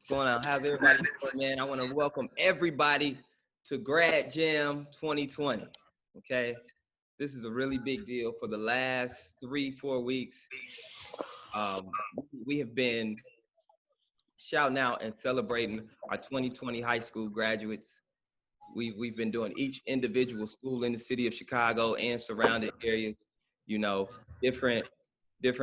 going on? How's everybody doing, man? I want to welcome everybody to Grad Jam 2020. Okay, this is a really big deal. For the last 3-4 weeks, we have been shouting out and celebrating our 2020 high school graduates. We've been doing each individual school in the city of Chicago and surrounding areas. You know, different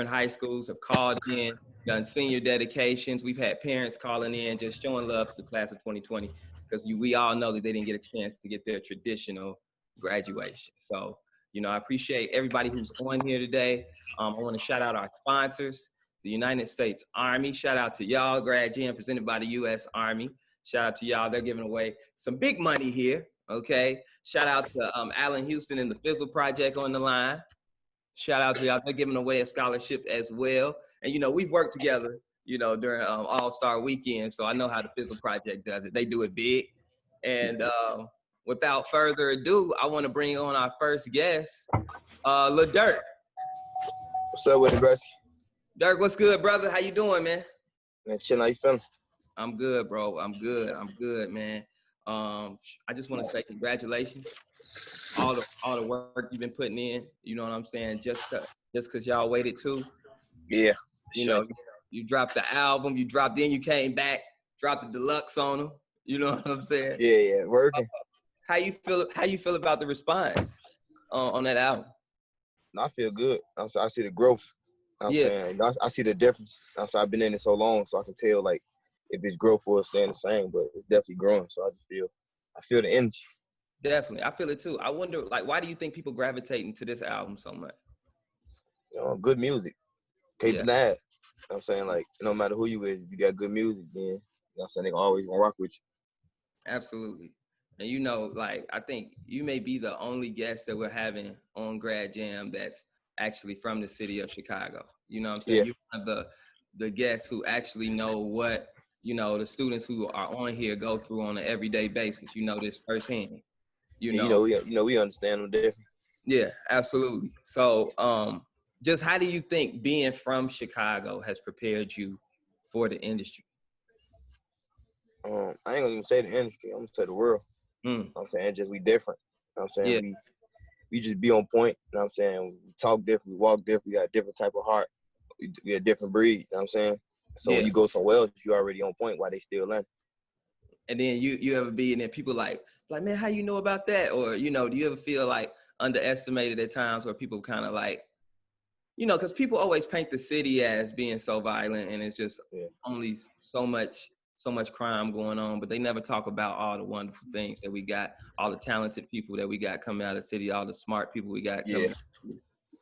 high schools have called in, done senior dedications. We've had parents calling in, just showing love to the class of 2020, because we all know that they didn't get a chance to get their traditional graduation. So, you know, I appreciate everybody who's on here today. I want to shout out our sponsors, the United States Army. Shout out to y'all. Grad Jam presented by the U.S. Army. Shout out to y'all. They're giving away some big money here. Okay. Shout out to Allan Houston and the Fizzle Project on the line. Shout out to y'all. They're giving away a scholarship as well. And, you know, we've worked together, you know, during All-Star Weekend. So I know how the Fizzle Project does it. They do it big. And without further ado, I want to bring on our first guest, Lil Durk. What's up with it, Brusky? Durk, what's good, brother? How you doing, man? Man, chill. How you feeling? I'm good, bro. I'm good, man. I just want to say congratulations. All the work you've been putting in, you know what I'm saying? Just cause y'all waited too. Yeah. You know, you dropped the album, then you came back, dropped the deluxe on them. You know what I'm saying? Yeah, working. How you feel about the response on that album? I feel good. I see the growth. I'm saying I see the difference. I've been in it so long, so I can tell like if it's growth or it's staying the same, but it's definitely growing. So I feel the energy. Definitely. I feel it too. I wonder, like, why do you think people gravitating to this album so much? Good music. Can't deny it. I'm saying, like, no matter who you is, if you got good music, then, you know what I'm saying, they always gonna rock with you. Absolutely. And, you know, like, I think you may be the only guest that we're having on Grad Jam that's actually from the city of Chicago. You know what I'm saying? Yeah. You're one of the guests who actually know what, you know, the students who are on here go through on an everyday basis. You know this firsthand. We understand them different. Yeah, absolutely. So, just how do you think being from Chicago has prepared you for the industry? I ain't gonna even say the industry. I'm gonna say the world. I'm saying just we different. I'm saying we just be on point. You know what I'm saying? We talk different, we walk different, we got a different type of heart. We a different breed, you know what I'm saying? So when you go somewhere else, you already on point while they still learning. And then you ever be in there, people like, man, how you know about that? Or, you know, do you ever feel like underestimated at times where people kind of like, you know, because people always paint the city as being so violent and it's just only so much crime going on, but they never talk about all the wonderful things that we got, all the talented people that we got coming out of the city, all the smart people we got coming out.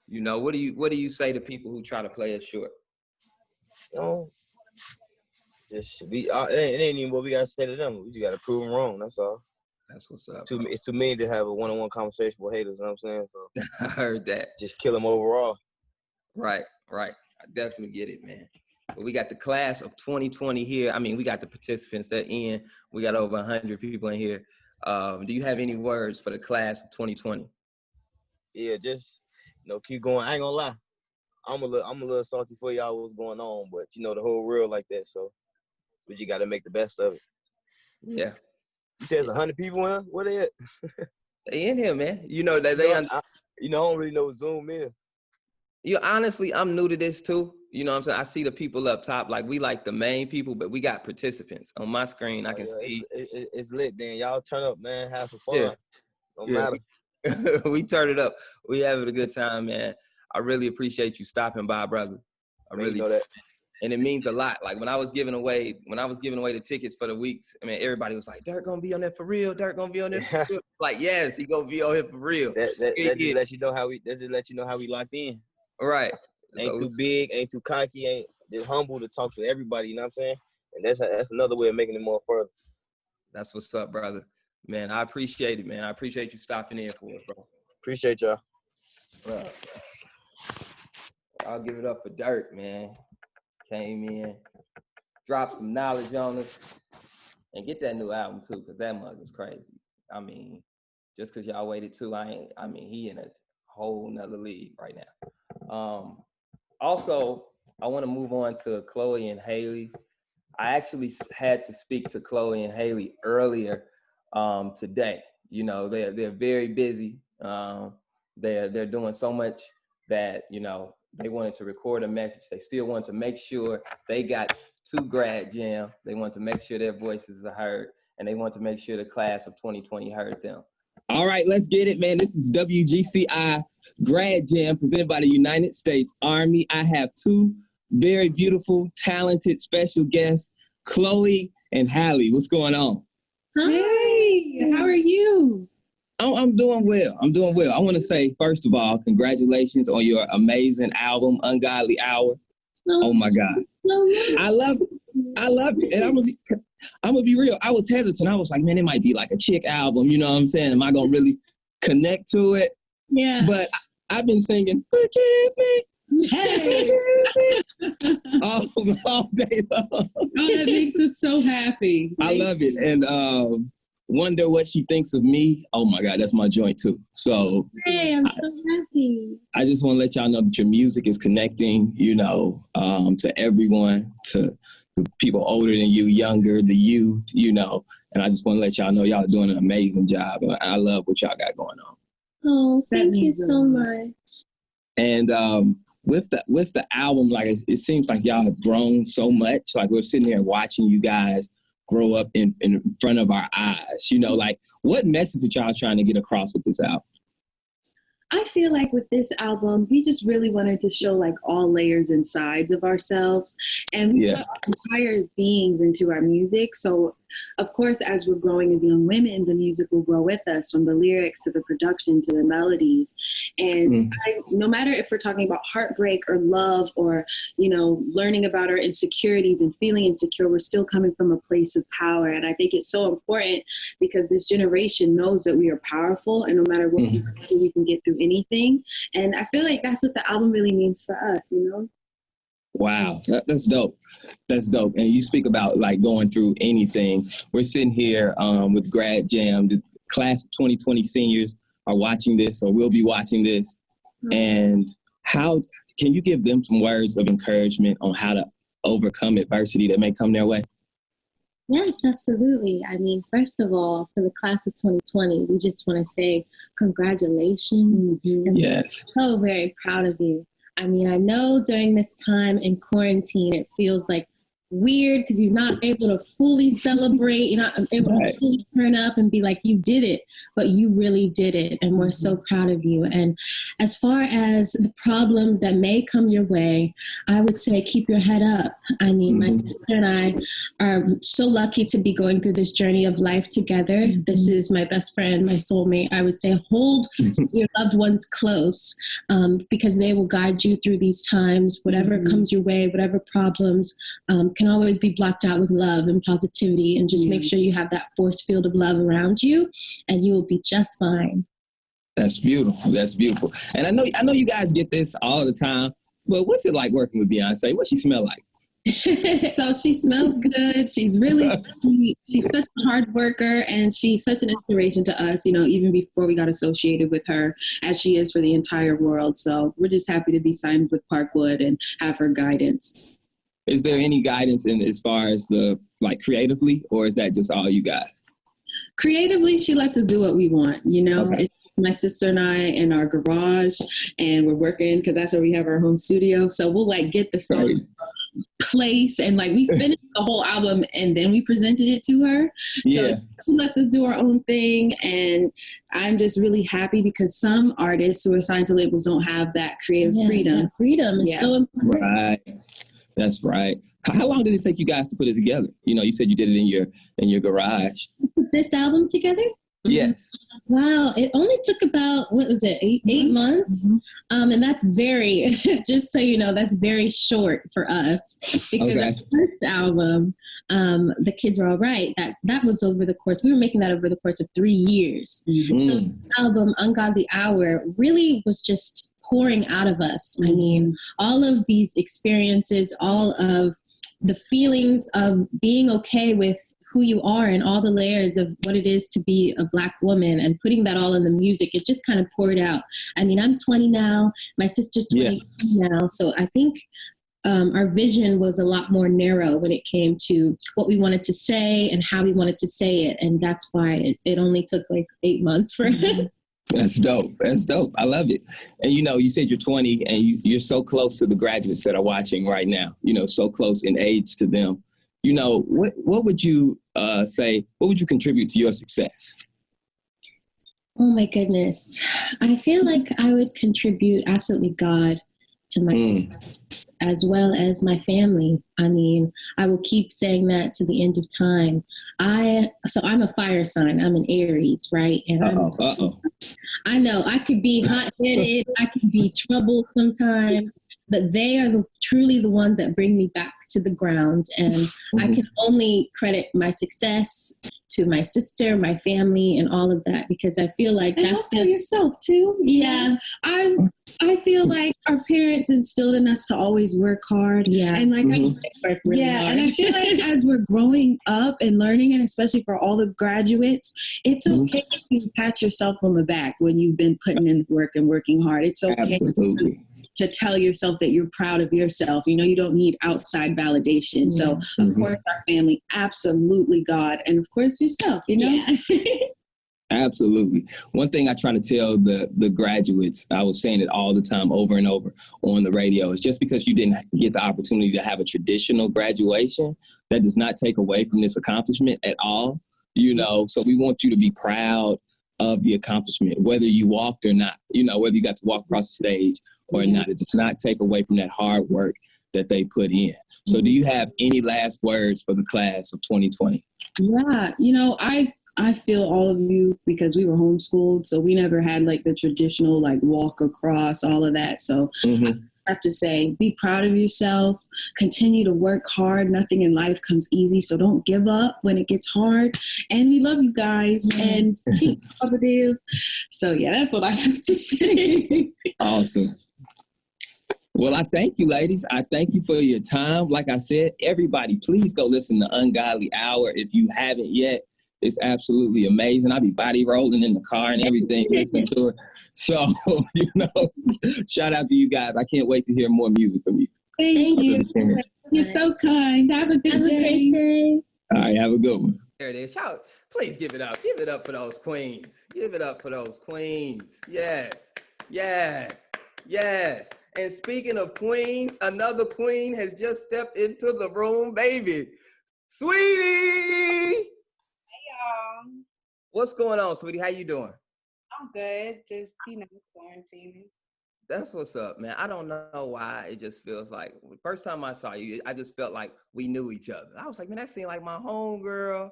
You know, what do you say to people who try to play it short? It ain't even what we gotta say to them. We just gotta prove them wrong. That's all. That's what's up. It's too mean to have a one-on-one conversation with haters. You know what I'm saying? So I heard that. Just kill them overall. Right. I definitely get it, man. But we got the class of 2020 here. I mean, we got the participants that in. We got over 100 people in here. Do you have any words for the class of 2020? Yeah, just keep going. I ain't gonna lie. I'm a little salty for y'all what's going on, but you know the whole world like that, so we just gotta make the best of it. Yeah. You said there's 100 people in? Where they at? They in here, man. You know that I don't really know what Zoom is. Honestly, I'm new to this too. You know what I'm saying? I see the people up top, like we like the main people, but we got participants. On my screen, I can see. It's lit, then. Y'all turn up, man. Have some fun. Don't matter. We turn it up. We having a good time, man. I really appreciate you stopping by, brother. I really know that. And it means a lot. Like when I was giving away the tickets for the weeks, I mean, everybody was like, Durk gonna be on there for real. Durk gonna be on there for real. Like, yes, he gonna be on here for real. That just let you know how we locked in. Right. Ain't too big, ain't too cocky, ain't just humble to talk to everybody, you know what I'm saying? And that's another way of making it more further. That's what's up, brother. Man, I appreciate it, man. I appreciate you stopping in for us, bro. Appreciate y'all. I'll give it up for Durk, man. Came in, dropped some knowledge on us, and get that new album too, because that mug is crazy. I mean, just because y'all waited too, he in a whole nother league right now. Also, I want to move on to Chole and Halle. I actually had to speak to Chole and Halle earlier today. You know, they're very busy. They're doing so much that, you know, they wanted to record a message. They still want to make sure they got to Grad Jam. They want to make sure their voices are heard, and they want to make sure the class of 2020 heard them. All right, let's get it, man. This is WGCI Grad Jam presented by the United States Army. I have two very beautiful, talented, special guests, Chole and Halle. What's going on? Hi, how are you? I'm doing well. I want to say, first of all, congratulations on your amazing album, Ungodly Hour. Oh my God. I love it. And I'm gonna be real. I was hesitant. I was like, man, it might be like a chick album. You know what I'm saying? Am I gonna really connect to it? Yeah. But I've been singing, forgive me. Hey. all day long. Oh, that makes us so happy. I love it. And Wonder What She Thinks of Me. Oh my God, that's my joint too. So hey, I'm so happy. I just want to let y'all know that your music is connecting, you know, to everyone, to people older than you, younger, the youth, you know. And I just want to let y'all know y'all are doing an amazing job. And I love what y'all got going on. Oh, thank you so much. And with the album, like it seems like y'all have grown so much. Like we're sitting here watching you guys grow up in front of our eyes. You know, like what message are y'all trying to get across with this album? I feel like with this album, we just really wanted to show like all layers and sides of ourselves, and we put our entire beings into our music. So of course, as we're growing as young women, the music will grow with us, from the lyrics to the production to the melodies. And no matter if we're talking about heartbreak or love or, you know, learning about our insecurities and feeling insecure, we're still coming from a place of power. And I think it's so important because this generation knows that we are powerful, and no matter what we can get through anything. And I feel like that's what the album really means for us, you know? Wow, that's dope. That's dope. And you speak about like going through anything. We're sitting here with Grad Jam. The class of 2020 seniors are watching this or will be watching this. And how can you give them some words of encouragement on how to overcome adversity that may come their way? Yes, absolutely. I mean, first of all, for the class of 2020, we just want to say congratulations. Yes. We're so very proud of you. I mean, I know during this time in quarantine, it feels like weird because you're not able to fully celebrate. You're not able to fully turn up and be like, you did it, but you really did it. And we're so proud of you. And as far as the problems that may come your way, I would say keep your head up. I mean, my sister and I are so lucky to be going through this journey of life together. This is my best friend, my soulmate. I would say hold your loved ones close because they will guide you through these times. Whatever comes your way, whatever problems, can always be blocked out with love and positivity, and just make sure you have that force field of love around you, and you will be just fine. That's beautiful. That's beautiful. And I know you guys get this all the time, but what's it like working with Beyonce? What she smell like? So she smells good. She's really sweet. She's such a hard worker, and she's such an inspiration to us, you know, even before we got associated with her, as she is for the entire world. So we're just happy to be signed with Parkwood and have her guidance. Is there any guidance in as far as the like creatively, or is that just all you guys? Creatively, she lets us do what we want, you know. Okay. It's my sister and I in our garage, and we're working because that's where we have our home studio. So we'll like get the song place, and like we finished the whole album and then we presented it to her. So she lets us do our own thing, and I'm just really happy because some artists who are signed to labels don't have that creative freedom. That freedom is so important. Right. That's right. How long did it take you guys to put it together? You know, you said you did it in your garage. Put this album together? Yes. Wow. It only took about, what was it, eight months? And that's very, just so you know, that's very short for us. Because our first album, The Kids Were All Right, that was over the course, we were making that over the course of 3 years. So this album, Ungodly Hour, really was just pouring out of us. I mean, all of these experiences, all of the feelings of being okay with who you are and all the layers of what it is to be a Black woman, and putting that all in the music, it just kind of poured out. I mean, I'm 20 now, my sister's 22 now, so I think our vision was a lot more narrow when it came to what we wanted to say and how we wanted to say it. And that's why it only took like 8 months for us. That's dope. That's dope. I love it. And, you said you're 20 and you're so close to the graduates that are watching right now, so close in age to them. What would you say, what would you contribute to your success? Oh my goodness. I feel like I would contribute absolutely God to my success, as well as my family. I mean, I will keep saying that to the end of time. I'm a fire sign. I'm an Aries, right? And I know I could be hot-headed. I can be troubled sometimes, but they are truly the ones that bring me back to the ground. And I can only credit my success to my sister, my family, and all of that, because I feel like and that's also yourself too. Yeah. I feel like our parents instilled in us to always work hard. Yeah. And like work really hard. And I feel like as we're growing up and learning, and especially for all the graduates, it's okay to pat yourself on the back when you've been putting in work and working hard. It's okay to tell yourself that you're proud of yourself. You don't need outside validation. So of course our family, absolutely God, and of course yourself, Yeah. Absolutely. One thing I try to tell the graduates, I was saying it all the time over and over on the radio, is just because you didn't get the opportunity to have a traditional graduation, that does not take away from this accomplishment at all. So we want you to be proud of the accomplishment, whether you walked or not, whether you got to walk across the stage or not. It does not take away from that hard work that they put in. So do you have any last words for the class of 2020? Yeah, I feel all of you, because we were homeschooled, so we never had like the traditional like walk across, all of that. So I have to say, be proud of yourself, continue to work hard. Nothing in life comes easy, so don't give up when it gets hard. And we love you guys and keep positive. So yeah, that's what I have to say. Awesome. Well, I thank you, ladies. I thank you for your time. Like I said, everybody, please go listen to Ungodly Hour if you haven't yet. It's absolutely amazing. I'll be body rolling in the car and everything, listening to it. So, shout out to you guys. I can't wait to hear more music from you. Thank you. You're so kind. Have a good day. All right, have a good one. There it is. Shout, please give it up. Give it up for those queens. Give it up for those queens. Yes, yes, yes. And speaking of queens, another queen has just stepped into the room, baby. Saweetie! What's going on, Saweetie? How you doing? I'm good. Just, quarantining. That's what's up, man. I don't know why it just feels like the first time I saw you, I just felt like we knew each other. I was like, man, that seemed like my homegirl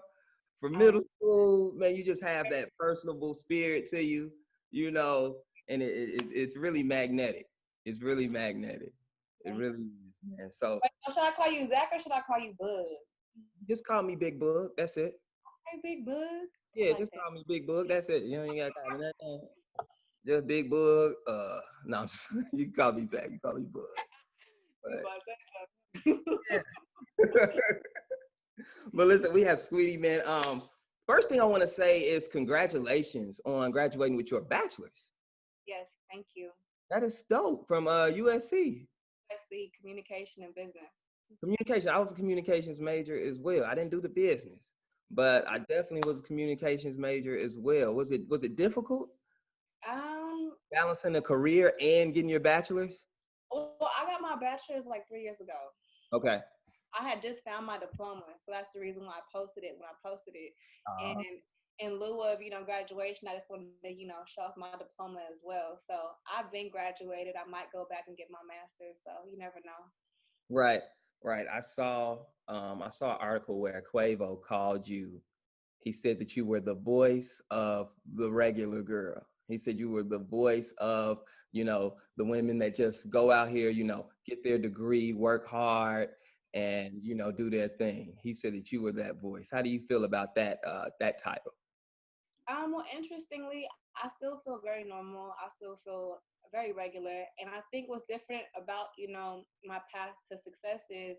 from middle school. Man, you just have that personable spirit to you, and it's really magnetic. It's really magnetic. It really is, man. So should I call you Zach or should I call you Boog? Just call me Big Boog. That's it. Hey, Big Boog. Yeah, just call me Big Boog. That's it. You ain't got to call me nothing. Just Big Boog. No, you can call me Zach. You call me Boog. But, but listen, we have Saweetie, man. First thing I want to say is congratulations on graduating with your bachelor's. Yes, thank you. That is dope, from USC. USC, Communication and Business. Communication. I was a communications major as well. I didn't do the business, but I definitely was a communications major as well. Was it difficult? Balancing a career and getting your bachelor's? Well, I got my bachelor's like 3 years ago. Okay. I had just found my diploma, so that's the reason why I posted it when I posted it. And in lieu of, graduation, I just wanted to, show off my diploma as well. So I've been graduated. I might go back and get my master's, so you never know. Right. I saw an article where Quavo called you. He said that you were the voice of the regular girl. He said you were the voice of, the women that just go out here, get their degree, work hard, and, do their thing. He said that you were that voice. How do you feel about that title? Well, interestingly, I still feel very normal. I still feel very regular. And I think what's different about, my path to success is,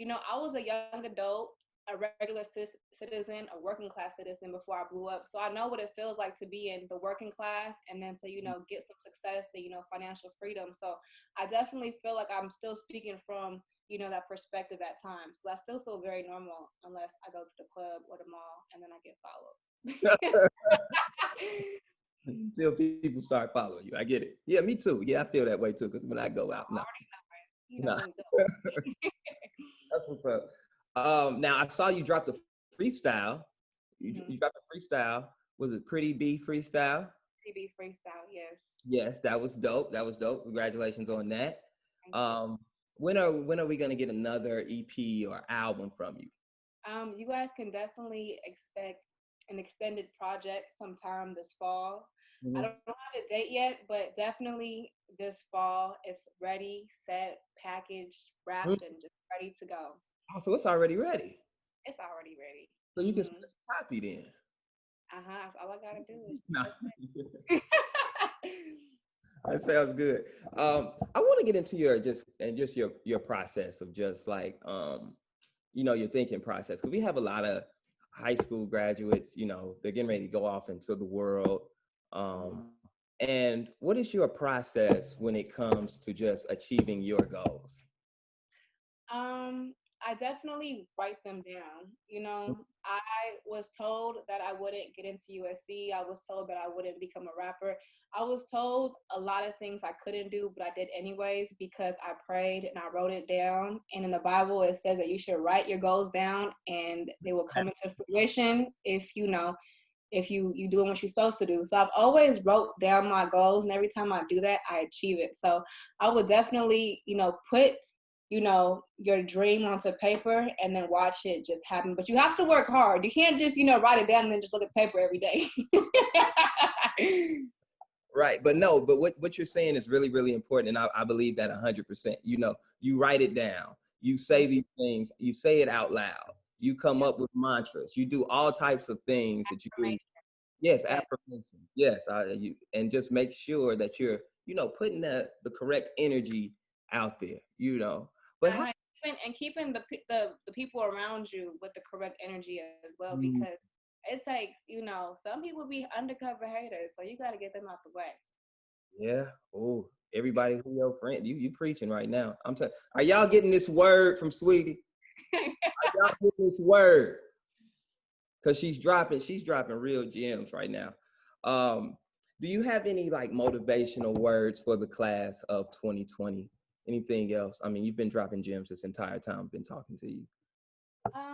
I was a young adult a regular citizen, a working class citizen before I blew up. So I know what it feels like to be in the working class and then to, get some success and, financial freedom. So I definitely feel like I'm still speaking from, that perspective at times. So I still feel very normal unless I go to the club or the mall and then I get followed. Until people start following you. I get it. Yeah, me too. Yeah, I feel that way too. Because when I go out, no. That's what's up. Now I saw you dropped a freestyle. You dropped a freestyle. Was it Pretty B freestyle? Pretty B freestyle, yes. Yes, that was dope. That was dope. Congratulations on that. When are we gonna get another EP or album from you? You guys can definitely expect an extended project sometime this fall. I don't have a date yet, but definitely this fall. It's ready, set, packaged, wrapped, and just ready to go. Oh, so it's already ready. It's already ready. So you can send us a copy then. That's all I gotta do. No. That sounds good. I want to get into your process of just like your thinking process, because we have a lot of high school graduates. They're getting ready to go off into the world. And what is your process when it comes to just achieving your goals? I definitely write them down. I was told that I wouldn't get into USC. I was told that I wouldn't become a rapper. I was told a lot of things I couldn't do, but I did anyways because I prayed and I wrote it down. And in the Bible, it says that you should write your goals down and they will come into fruition if you doing what you're supposed to do. So I've always wrote down my goals, and every time I do that, I achieve it. So I would definitely, put your dream onto paper and then watch it just happen. But you have to work hard. You can't just, write it down and then just look at paper every day. Right. But what you're saying is really, really important. And I believe that 100%. You write it down. You say these things. You say it out loud. You come up with mantras. You do all types of things that you do. Yes, affirmations. Yes. And just make sure that you're, putting the correct energy out there, But and keeping the people around you with the correct energy as well, because it takes, some people be undercover haters, so you got to get them out the way. Yeah. Oh, everybody who your friend, you preaching right now. I'm telling. Are y'all getting this word from Saweetie? Are y'all getting this word? Because she's dropping real gems right now. Do you have any like motivational words for the class of 2020? Anything else? I mean, you've been dropping gems this entire time I've been talking to you. I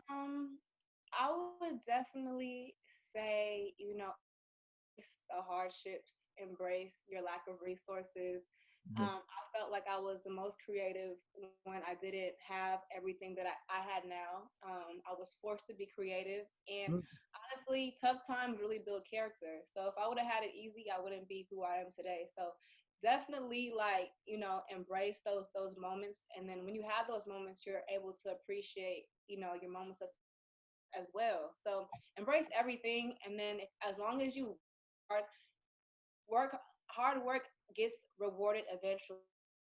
would definitely say, the hardships, embrace your lack of resources. I felt like I was the most creative when I didn't have everything that I had now. I was forced to be creative, and honestly, tough times really build character. So if I would have had it easy, I wouldn't be who I am today. So definitely embrace those moments, and then when you have those moments, you're able to appreciate your moments of as well. So embrace everything, and then as long as you hard work gets rewarded eventually.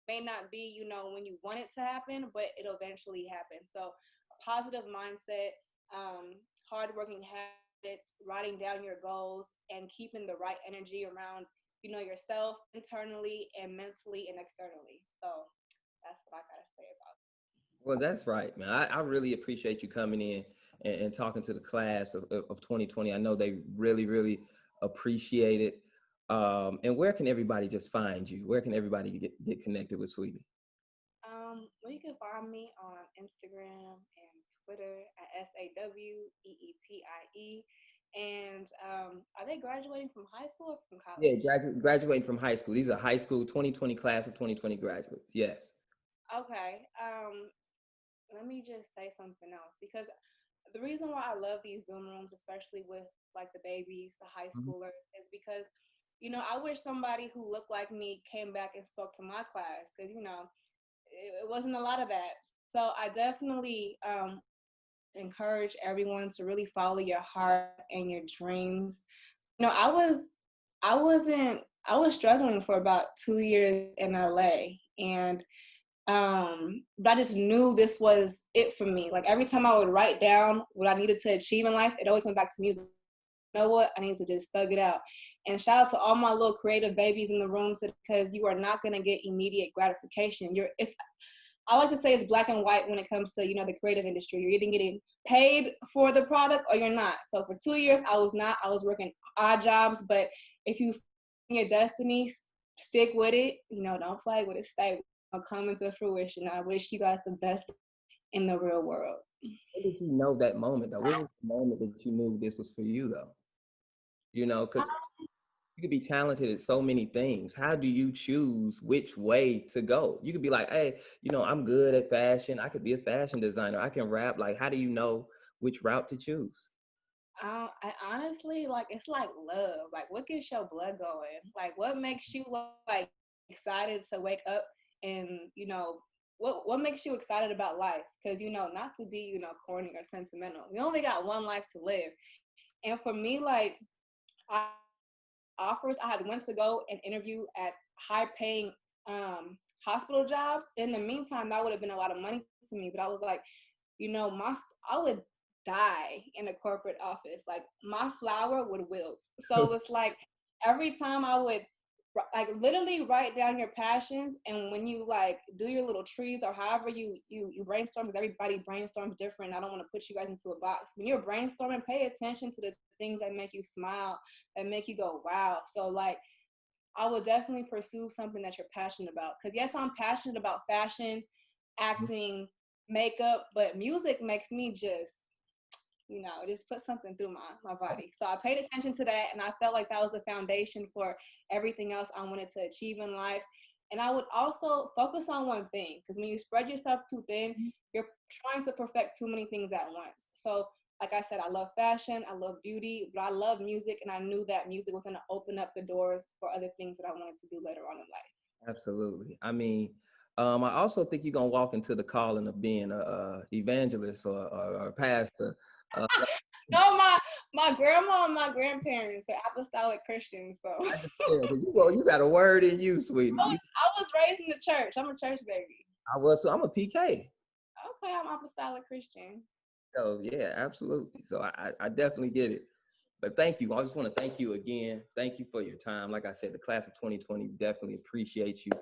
It may not be when you want it to happen, but it'll eventually happen. So a positive mindset, hardworking habits, writing down your goals, and keeping the right energy around yourself internally and mentally and externally. So that's what I gotta say about it. Well, that's right, man. I really appreciate you coming in and talking to the class of 2020. I know they really, really appreciate it. And where can everybody just find you? Where can everybody get connected with Saweetie? Well, you can find me on Instagram and Twitter at SAWEETIE. And are they graduating from high school or from college? Yeah, graduating from high school. These are high school 2020 class of 2020 graduates. Yes. Okay. Let me just say something else, because the reason why I love these Zoom rooms, especially with like the babies, the high schoolers, is because, I wish somebody who looked like me came back and spoke to my class, because, it wasn't a lot of that. So I definitely encourage everyone to really follow your heart and your dreams. I was struggling for about 2 years in LA, and But I just knew this was it for me. Like every time I would write down what I needed to achieve in life, it always went back to music. You know what? I need to just thug it out. And shout out to all my little creative babies in the room, because you are not going to get immediate gratification. I like to say it's black and white when it comes to, the creative industry. You're either getting paid for the product or you're not. So for 2 years, I was working odd jobs, but if you find your destiny, stick with it. Don't flag with it, stay. It'll come into fruition. I wish you guys the best in the real world. When did you know that moment, though? What was the moment that you knew this was for you, though? Because you could be talented at so many things. How do you choose which way to go? You could be like, hey, I'm good at fashion. I could be a fashion designer. I can rap. Like, how do you know which route to choose? I honestly, it's like love. Like, what gets your blood going? Like, what makes you excited to wake up and, what makes you excited about life? Because, not to be, corny or sentimental. We only got one life to live. And for me, offers, I had went to go and interview at high-paying hospital jobs. In the meantime, that would have been a lot of money to me. But I was like, I would die in a corporate office. Like, my flower would wilt. So it's like every time I would literally write down your passions, and when you do your little trees or however you brainstorm, because everybody brainstorms different. I don't want to put you guys into a box. When you're brainstorming, pay attention to the things that make you smile, that make you go wow. So I would definitely pursue something that you're passionate about, because yes, I'm passionate about fashion, acting, makeup, but music makes me just put something through my body. So I paid attention to that, and I felt like that was the foundation for everything else I wanted to achieve in life. And I would also focus on one thing, because when you spread yourself too thin, you're trying to perfect too many things at once. So like I said, I love fashion, I love beauty, but I love music, and I knew that music was going to open up the doors for other things that I wanted to do later on in life. Absolutely. I mean, I also think you're going to walk into the calling of being a evangelist or a pastor. No, my grandma and my grandparents are apostolic Christians, so. You got a word in you, sweetie. I was raised in the church. I'm a church baby. So I'm a PK. Okay, I'm apostolic Christian. Oh yeah, absolutely. So I definitely get it. But thank you. I just want to thank you again. Thank you for your time. Like I said, the class of 2020 definitely appreciates you.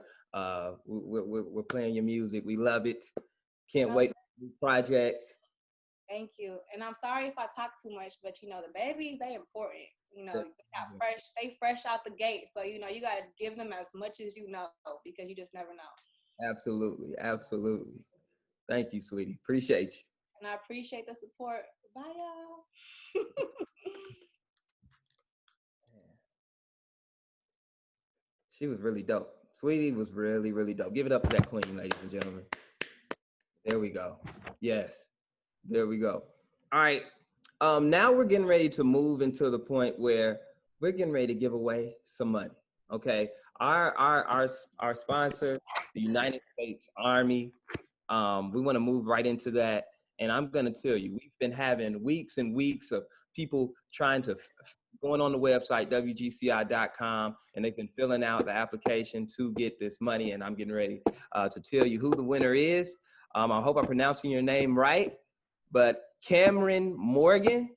We're playing your music. We love it. Can't wait for the new project. Thank you. And I'm sorry if I talk too much, but the babies, they important. They fresh out the gate. So, you got to give them as much as because you just never know. Absolutely. Absolutely. Thank you, sweetie. Appreciate you. And I appreciate the support. Bye, y'all. She was really dope. Sweetie was really, really dope. Give it up for that queen, ladies and gentlemen. There we go. Yes. There we go. All right. Now we're getting ready to move into the point where we're getting ready to give away some money. Okay. Our sponsor, the United States Army. We want to move right into that. And I'm going to tell you, we've been having weeks and weeks of people trying to going on the website, WGCI.com, and they've been filling out the application to get this money. And I'm getting ready to tell you who the winner is. I hope I'm pronouncing your name right, but Cameron Morgan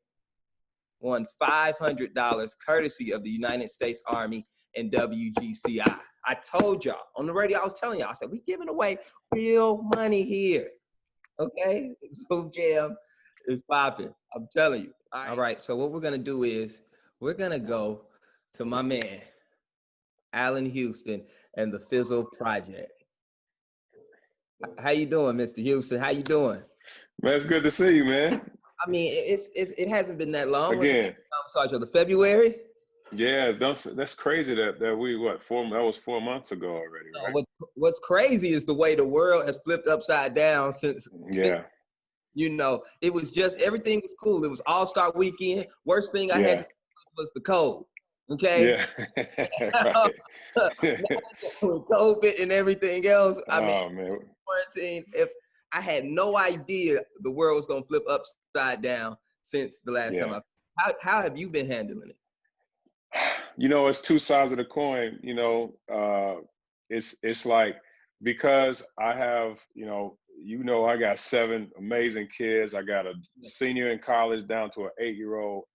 won $500 courtesy of the United States Army and WGCI. I told y'all on the radio, I was telling y'all, I said, we giving away real money here. Okay? So Jam is popping. I'm telling you. All right. So what we're going to do is we're going to go to my man, Allan Houston and the Fizzle Project. How you doing, Mr. Houston? How you doing? Man, it's good to see you, man. I mean, it hasn't been that long. Again. I'm sorry, February? Yeah, that's crazy that we, that was 4 months ago already, right? What's crazy is the way the world has flipped upside down since, it was just, everything was cool. It was All-Star Weekend. Worst thing I had to was the cold. Okay. Yeah. With COVID and everything else. Man. Quarantine. If I had no idea the world was gonna flip upside down since the last time. How have you been handling it? It's two sides of the coin. It's like because I have, I got 7 amazing kids. I got a senior in college down to an 8-year-old.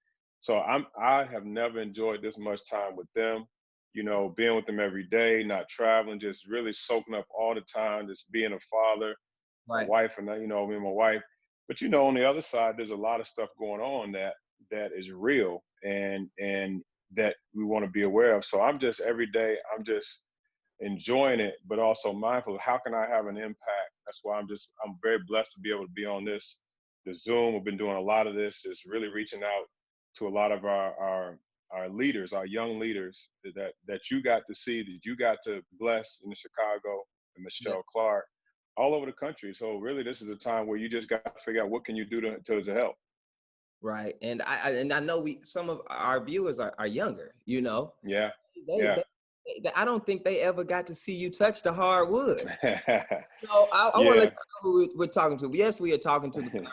So I have never enjoyed this much time with them, being with them every day, not traveling, just really soaking up all the time, just being a father, my wife, and me and my wife. But on the other side, there's a lot of stuff going on that is real and that we want to be aware of. So I'm just every day, I'm just enjoying it, but also mindful of how can I have an impact. That's why I'm very blessed to be able to be on the Zoom. We've been doing a lot of this, just really reaching out to a lot of our leaders, our young leaders that you got to see, that you got to bless in Chicago, and Michelle Clark, all over the country. So really, this is a time where you just got to figure out what can you do to help. Right, and I know some of our viewers are younger. Yeah. I don't think they ever got to see you touch the hardwood. So I want to let you know who we're talking to. Yes, we are talking to the founder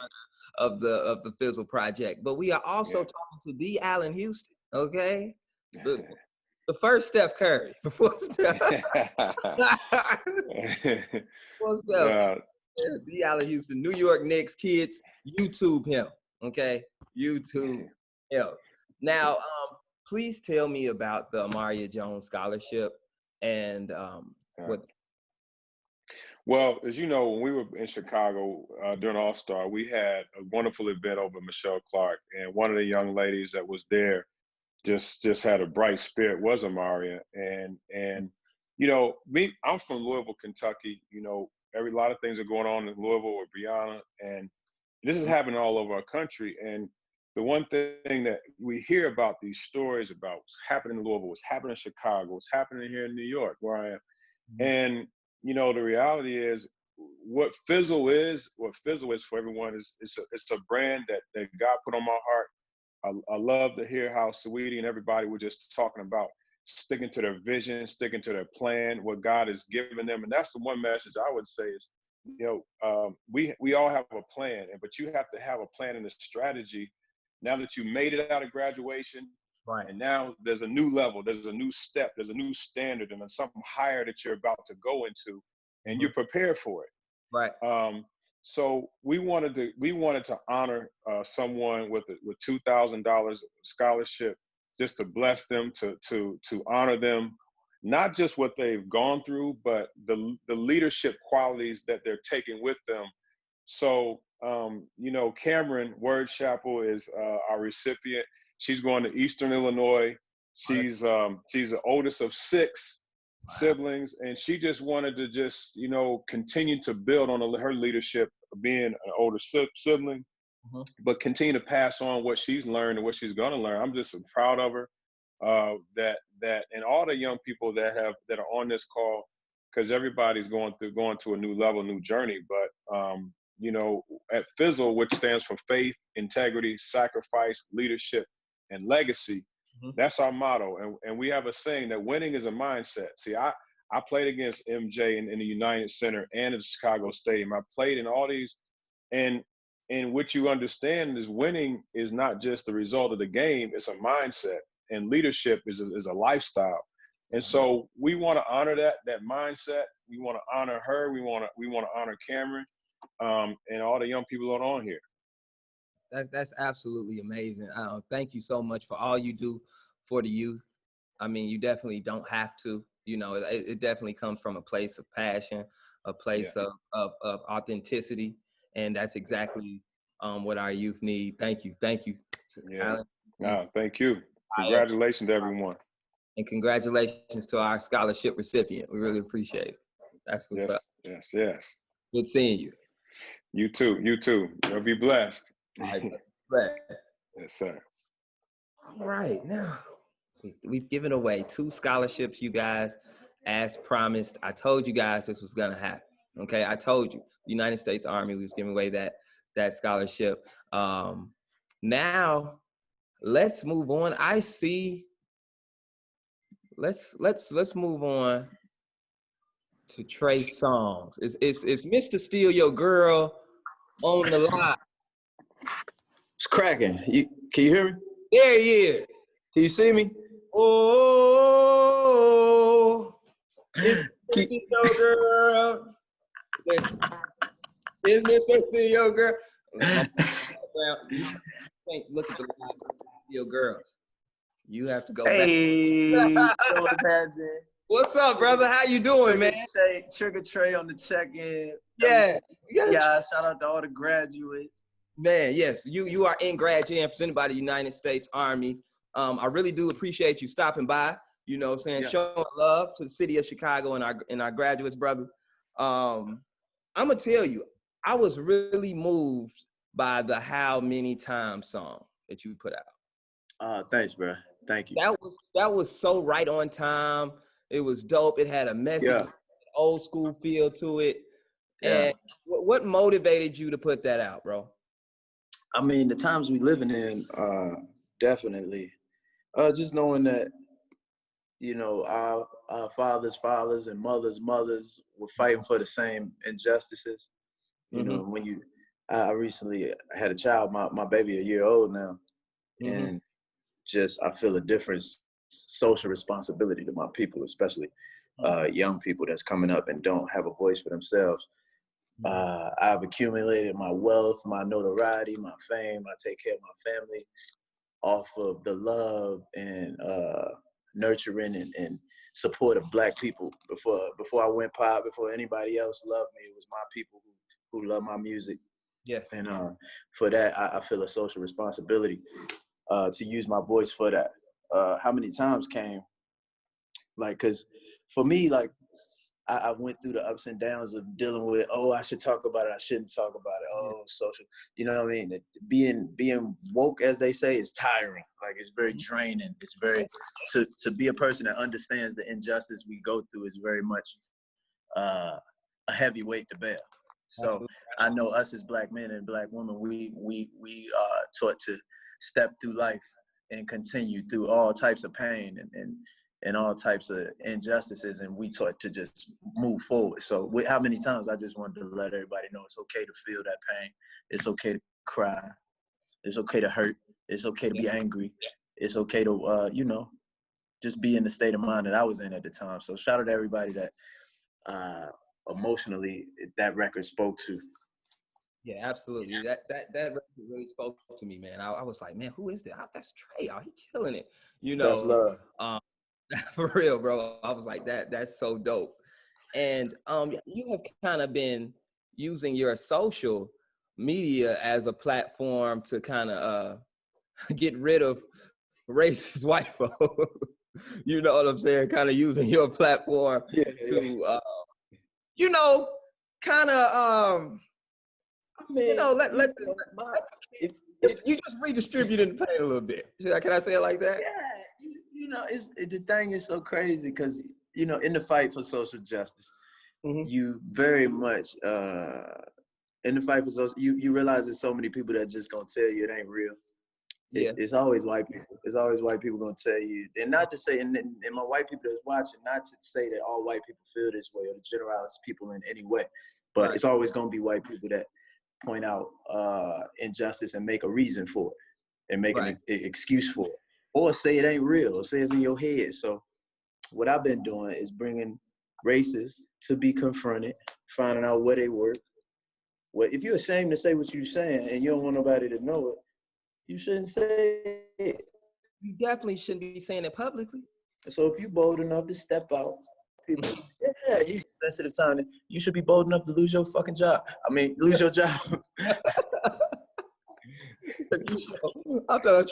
of the Fizzle Project, but we are also talking to the Allan Houston. Okay, the first Steph Curry before Steph. The Allan Houston, New York Knicks kids. YouTube him. Okay, YouTube him. Now, please tell me about the Amaria Jones Scholarship and what. Well, as you know, when we were in Chicago during All-Star, we had a wonderful event over Michelle Clark, and one of the young ladies that was there just had a bright spirit, was Amaria. And I'm from Louisville, Kentucky. A lot of things are going on in Louisville with Brianna, and this is happening all over our country. And the one thing that we hear about these stories about what's happening in Louisville, what's happening in Chicago, what's happening here in New York, where I am. And, the reality is what Fizzle is for everyone is it's a brand that God put on my heart. I love to hear how Saweetie and everybody were just talking about sticking to their vision, sticking to their plan, what God has given them. And that's the one message I would say is, we all have a plan, but you have to have a plan and a strategy. Now that you made it out of graduation, right, and now there's a new level, there's a new step, there's a new standard, and there's something higher that you're about to go into, and you're prepared for it. Right. So we wanted to honor someone with $2,000 scholarship, just to bless them, to honor them, not just what they've gone through, but the leadership qualities that they're taking with them. So, Cameron Word Chapel is our recipient. She's going to Eastern Illinois. She's the oldest of 6 siblings, and she just wanted to continue to build on her leadership, being an older sibling, but continue to pass on what she's learned and what she's going to learn. I'm just proud of her, that and all the young people that are on this call, because everybody's going to a new level, new journey. But at Fizzle, which stands for faith, integrity, sacrifice, leadership, and legacy, that's our motto. And we have a saying that winning is a mindset. See, I played against MJ in the United Center and in the Chicago Stadium. I played in all these, and what you understand is winning is not just the result of the game, it's a mindset, and leadership is a lifestyle. And so we want to honor that mindset. We want to honor her. We want to honor Cameron, and all the young people that are on here. That's absolutely amazing. Thank you so much for all you do for the youth. I mean, you definitely don't have to. It definitely comes from a place of passion, a place of authenticity, and that's exactly what our youth need. Thank you, Allan. No, thank you. Congratulations to everyone. And congratulations to our scholarship recipient. We really appreciate it. That's what's up. Yes. Good seeing you. You too. You'll be blessed. Right. Yes, sir. All right. Now, we've given away 2 scholarships, you guys, as promised. I told you guys this was going to happen. Okay. I told you, the United States Army, we was giving away that scholarship. Now, let's move on. I see. Let's move on to Trey Songz. It's Mr. Steal Your Girl on the line. It's cracking. Can you hear me? There he is. Can you see me? Oh, it's your girl. Is Mr. CEO girl? You can't look at the your girls. You have to go back. What's up, brother? How you doing, man? Trigger Trey on the check-in. Yeah. Yeah, shout out to all the graduates. Man, yes, you are in Grad Jam presented by the United States Army. I really do appreciate you stopping by. You know what I'm saying? Yeah. Showing love to the city of Chicago and our graduates, brother. I'm gonna tell you, I was really moved by the How Many Times song that you put out. Thanks, bro. Thank you. That was so right on time. It was dope. It had a message, old school feel to it. Yeah. And what motivated you to put that out, bro? I mean, the times we living in, definitely. Just knowing that, you know, our fathers and mothers were fighting for the same injustices. You know, when I recently had a child, my baby a year old now, and just I feel a different social responsibility to my people, especially young people that's coming up and don't have a voice for themselves. I've accumulated my wealth, my notoriety, my fame. I take care of my family off of the love and nurturing and support of Black people. Before I went pop, before anybody else loved me, it was my people who love my music. Yeah. And for that, I feel a social responsibility to use my voice for that. How many times came, like, because for me, like, I went through the ups and downs of dealing with, I should talk about it, I shouldn't talk about it, social, you know what I mean? Being woke, as they say, is tiring. Like, it's very draining. It's very, to be a person that understands the injustice we go through is very much a heavy weight to bear. So I know us as Black men and Black women, we are taught to step through life and continue through all types of pain and all types of injustices, and we taught to just move forward. So how many times I just wanted to let everybody know it's okay to feel that pain. It's okay to cry. It's okay to hurt. It's okay to be angry. It's okay to, just be in the state of mind that I was in at the time. So shout out to everybody that emotionally that record spoke to. Yeah, absolutely. That record really spoke to me, man. I was like, man, who is that? That's Trey. He killing it. You know, that's love. For real, bro. I was like, that's so dope. And you have kind of been using your social media as a platform to kind of get rid of racist white folk. You know what I'm saying? Kind of using your platform to, kind of, you just redistributing the pain a little bit. Can I say it like that? Yeah, the thing is so crazy because, in the fight for social justice, you very much, in the fight for social, you realize there's so many people that just gonna tell you it ain't real. It's always white people. It's always white people gonna tell you, and not to say, and my white people that's watching, not to say that all white people feel this way or to generalize people in any way, but it's always gonna be white people that point out injustice and make a reason for it and make an excuse for it, or say it ain't real, or say it's in your head. So what I've been doing is bringing racists to be confronted, finding out where they work. Well, if you're ashamed to say what you're saying and you don't want nobody to know it, you shouldn't say it. You definitely shouldn't be saying it publicly. So if you're bold enough to step out, people, you sensitive time, you should be bold enough to lose your fucking job. Lose your job. I'm telling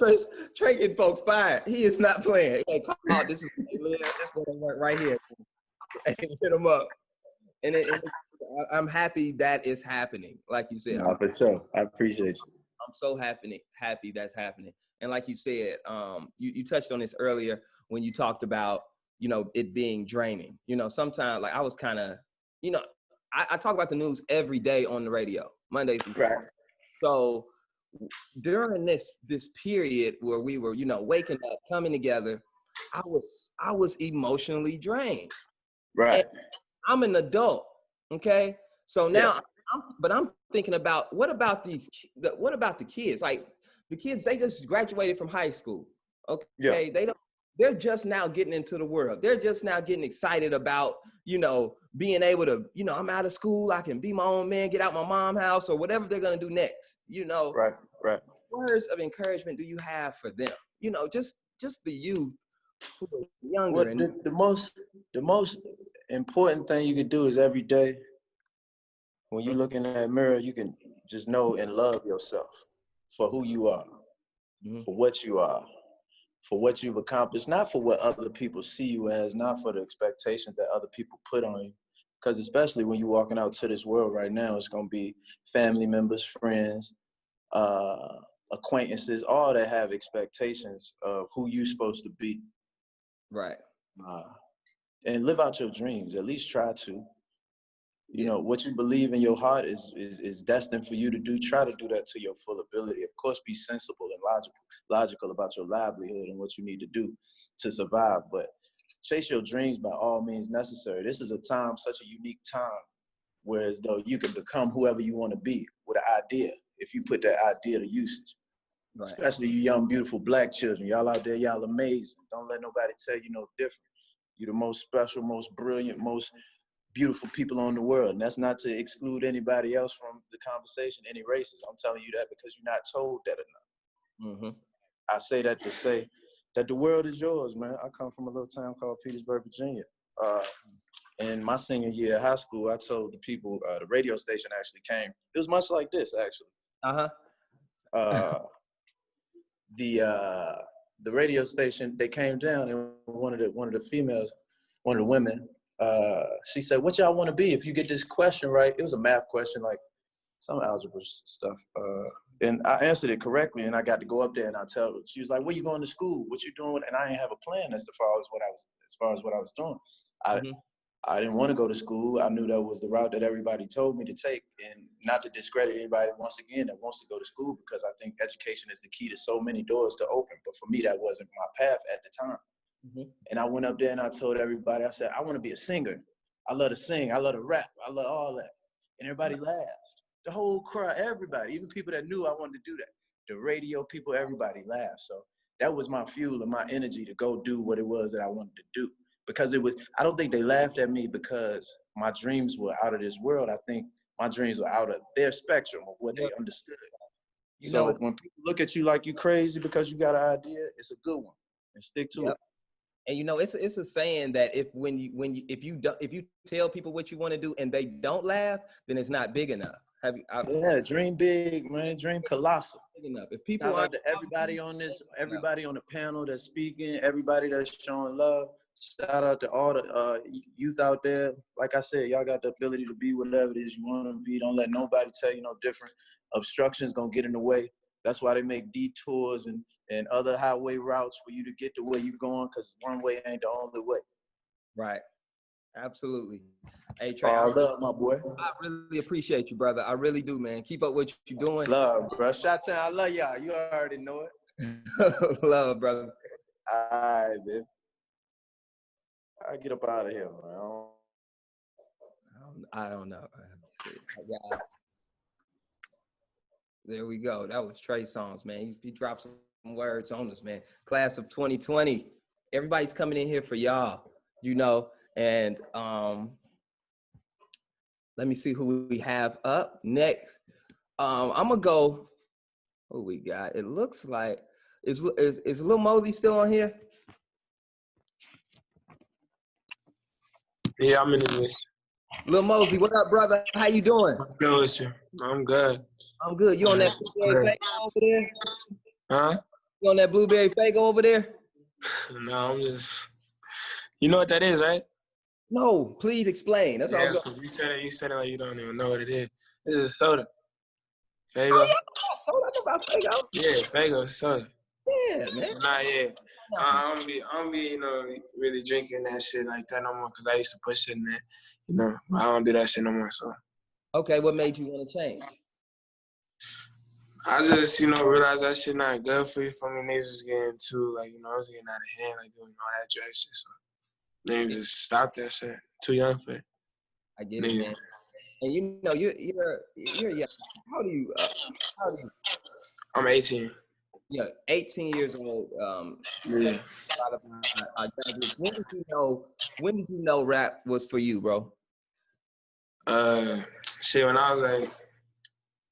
Trey getting folks fired. He is not playing. Hey, come on, this is that's going to work right here. Hit him up. And I'm happy that is happening. Like you said. No, for sure. I appreciate you. I'm so happy that's happening. And like you said, you touched on this earlier when you talked about, it being draining. Sometimes like I was kind of, I talk about the news every day on the radio, Mondays and Fridays. Right. So during this period where we were, waking up, coming together, I was emotionally drained. Right. And I'm an adult. Okay. So now, I'm thinking about what about the kids? Like the kids, they just graduated from high school. Okay. Yeah. They don't they're just now getting into the world. They're just now getting excited about, you know, being able to, you know, I'm out of school, I can be my own man, get out my mom's house or whatever they're going to do next, you know. Right. What words of encouragement do you have for them? You know, just the youth who are younger. Well, the most important thing you can do is every day when you look in that mirror, you can just know and love yourself for who you are, for what you are, for what you've accomplished, not for what other people see you as, not for the expectations that other people put on you. Because especially when you're walking out to this world right now, it's going to be family members, friends, acquaintances, all that have expectations of who you're supposed to be. Right. And live out your dreams. At least try to. You know, what you believe in your heart is destined for you to do. Try to do that to your full ability. Of course, be sensible and logical about your livelihood and what you need to do to survive. But chase your dreams by all means necessary. This is a time, such a unique time, whereas though you can become whoever you want to be with an idea, if you put that idea to usage. Right. Especially you young, beautiful Black children. Y'all out there, y'all amazing. Don't let nobody tell you no different. You're the most special, most brilliant, most beautiful people on the world. And that's not to exclude anybody else from the conversation, any races. I'm telling you that because you're not told that enough. I say that to say that the world is yours, man. I come from a little town called Petersburg, Virginia. In my senior year of high school, I told the people, the radio station actually came. It was much like this, actually. The radio station, they came down, and one of the females, one of the women, she said, what y'all want to be if you get this question right? It was a math question, like some algebra stuff. And I answered it correctly, and I got to go up there and I tell her. She was like, where you going to school? What you doing? And I didn't have a plan as far as what I was doing. I didn't want to go to school. I knew that was the route that everybody told me to take, and not to discredit anybody once again that wants to go to school, because I think education is the key to so many doors to open. But for me, that wasn't my path at the time. And I went up there and I told everybody, I said, I want to be a singer. I love to sing. I love to rap. I love all that. And everybody laughed. The whole crowd, everybody, even people that knew I wanted to do that. The radio people, everybody laughed. So that was my fuel and my energy to go do what it was that I wanted to do. Because I don't think they laughed at me because my dreams were out of this world. I think my dreams were out of their spectrum of what they understood. So when people look at you like you crazy because you got an idea, it's a good one, and stick to it. And you know, it's a saying that if you tell people what you want to do and they don't laugh, then it's not big enough. Dream big, man. Dream colossal. Big enough. If people shout out to everybody on the panel that's speaking, everybody that's showing love. Shout out to all the youth out there. Like I said, y'all got the ability to be whatever it is you want to be. Don't let nobody tell you no different. Obstructions gonna get in the way. That's why they make detours and other highway routes for you to get to where you're going, because one way ain't the only way. Right. Absolutely. Hey, Trey, I love my boy. I really appreciate you, brother. I really do, man. Keep up what you're doing. Love, bro. Shout-out, I love y'all. You already know it. Love, brother. All right, man. I get up out of here, man. I don't know. There we go. That was Trey Songz, man. He dropped some words on us, man. Class of 2020. Everybody's coming in here for y'all, you know. And let me see who we have up next. I'm gonna go. Who we got? It looks like is Lil Mosey still on here? Yeah, I'm in this. Lil Mosey, what up, brother? How you doing? I'm good with you. I'm good. I'm good. You on that blueberry Faygo over there? Huh? You on that blueberry Faygo over there? No, I'm just. You know what that is, right? No, please explain. That's all. You said it like you don't even know what it is. This is soda. Faygo. Oh yeah, soda. I know about Faygo. Yeah, Faygo soda. Yeah, man. Nah, yeah. I don't be, you know, really drinking that shit like that no more, because I used to put shit in there, you know. I don't do that shit no more, so. Okay, what made you want to change? I just, you know, realized that shit not good for you. For me, niggas is getting too, like, you know, I was getting out of hand, like, doing all that drug shit, so. Niggas just stop that shit. Too young for it. I get it, man. And you know, you're young. How old are you? I'm 18. Yeah, 18 years old. Yeah. A lot of our graduates. When did you know rap was for you, bro? Shit, when I was like,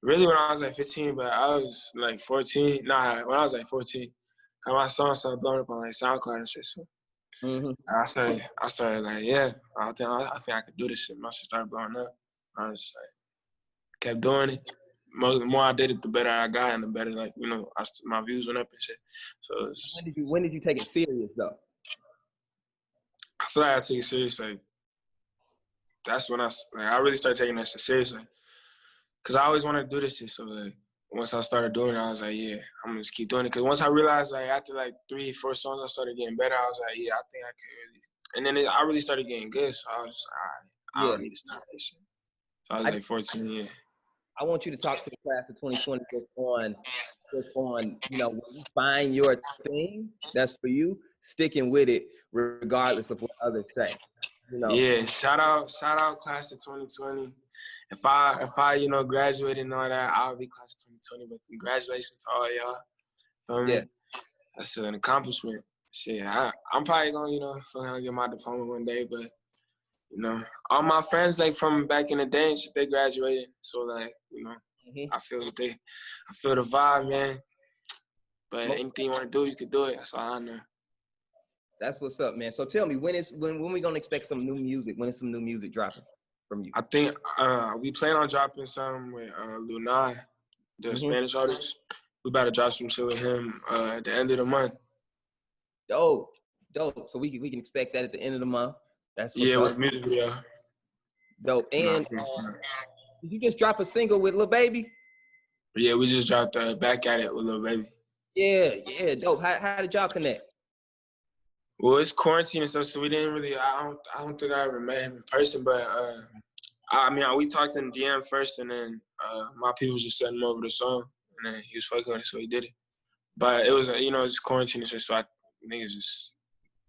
really when I was like 15, but I was like 14. Nah, when I was like 14, cause my song started blowing up on like SoundCloud and shit. So I started like, yeah, I think I could do this shit. My shit started blowing up. I was just like, kept doing it. The more I did it, the better I got, and the better, like, you know, my views went up and shit. So it's just, when did you take it serious though? I feel like I took it serious. Like, that's when I really started taking that shit seriously. Cause I always wanted to do this shit. So like, once I started doing it, I was like, yeah, I'm gonna just keep doing it. Cause once I realized, like, after like 3-4 songs, I started getting better. I was like, yeah, I think I can really. And then I really started getting good. So I was just like, I don't need to stop this shit. So I was like 14, yeah. I want you to talk to the class of 2020 just on, you know, when you find your thing that's for you, sticking with it regardless of what others say. You know? Yeah, shout out class of 2020. If I you know, graduated and all that, I'll be class of 2020. But congratulations to all y'all. Feel me? That's an accomplishment. Shit, I'm probably gonna, you know, get my diploma one day, but you know, all my friends like from back in the day, they graduated. So like, you know, I feel the vibe, man. But anything you want to do, you can do it. That's all I know. That's what's up, man. So tell me, when we gonna expect some new music? When is some new music dropping from you? I think we plan on dropping some with Lil Durk, the Spanish artist. We about to drop some shit with him at the end of the month. Dope. So we can expect that at the end of the month. That's what's with music video. Dope. And did you just drop a single with Lil Baby? Yeah, we just dropped Back at It with Lil Baby. Yeah, dope. How did y'all connect? Well, it's quarantine and stuff, so we didn't really. I don't think I ever met him in person, but I mean, we talked in DM first, and then my people just sent him over the song, and then he was fucking with it, so he did it. But it was, you know, it's quarantine and shit, so niggas just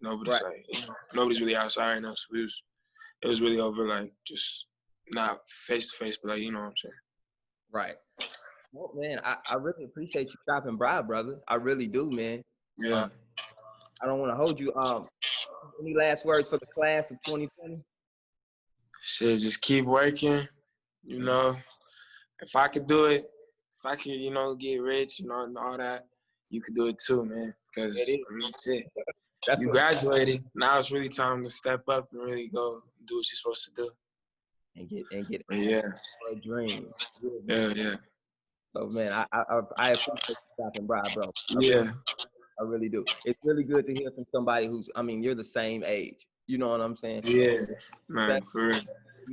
nobody's like, you know, nobody's really outside right now, so it was really over like just not face to face, but like, you know what I'm saying. Right. Well, man, I really appreciate you stopping by, brother. I really do, man. Yeah. I don't want to hold you. Any last words for the class of 2020? Shit, just keep working. You know, if I could do it, if I could, you know, get rich, you know, and all that, you could do it too, man. Because, I mean, shit, you graduated. Now it's really time to step up and really go do what you're supposed to do. And get a dream. Yeah. So, man, I appreciate you stopping by, bro. I really do. It's really good to hear from somebody who's, I mean, you're the same age. You know what I'm saying? Yeah, man, for real.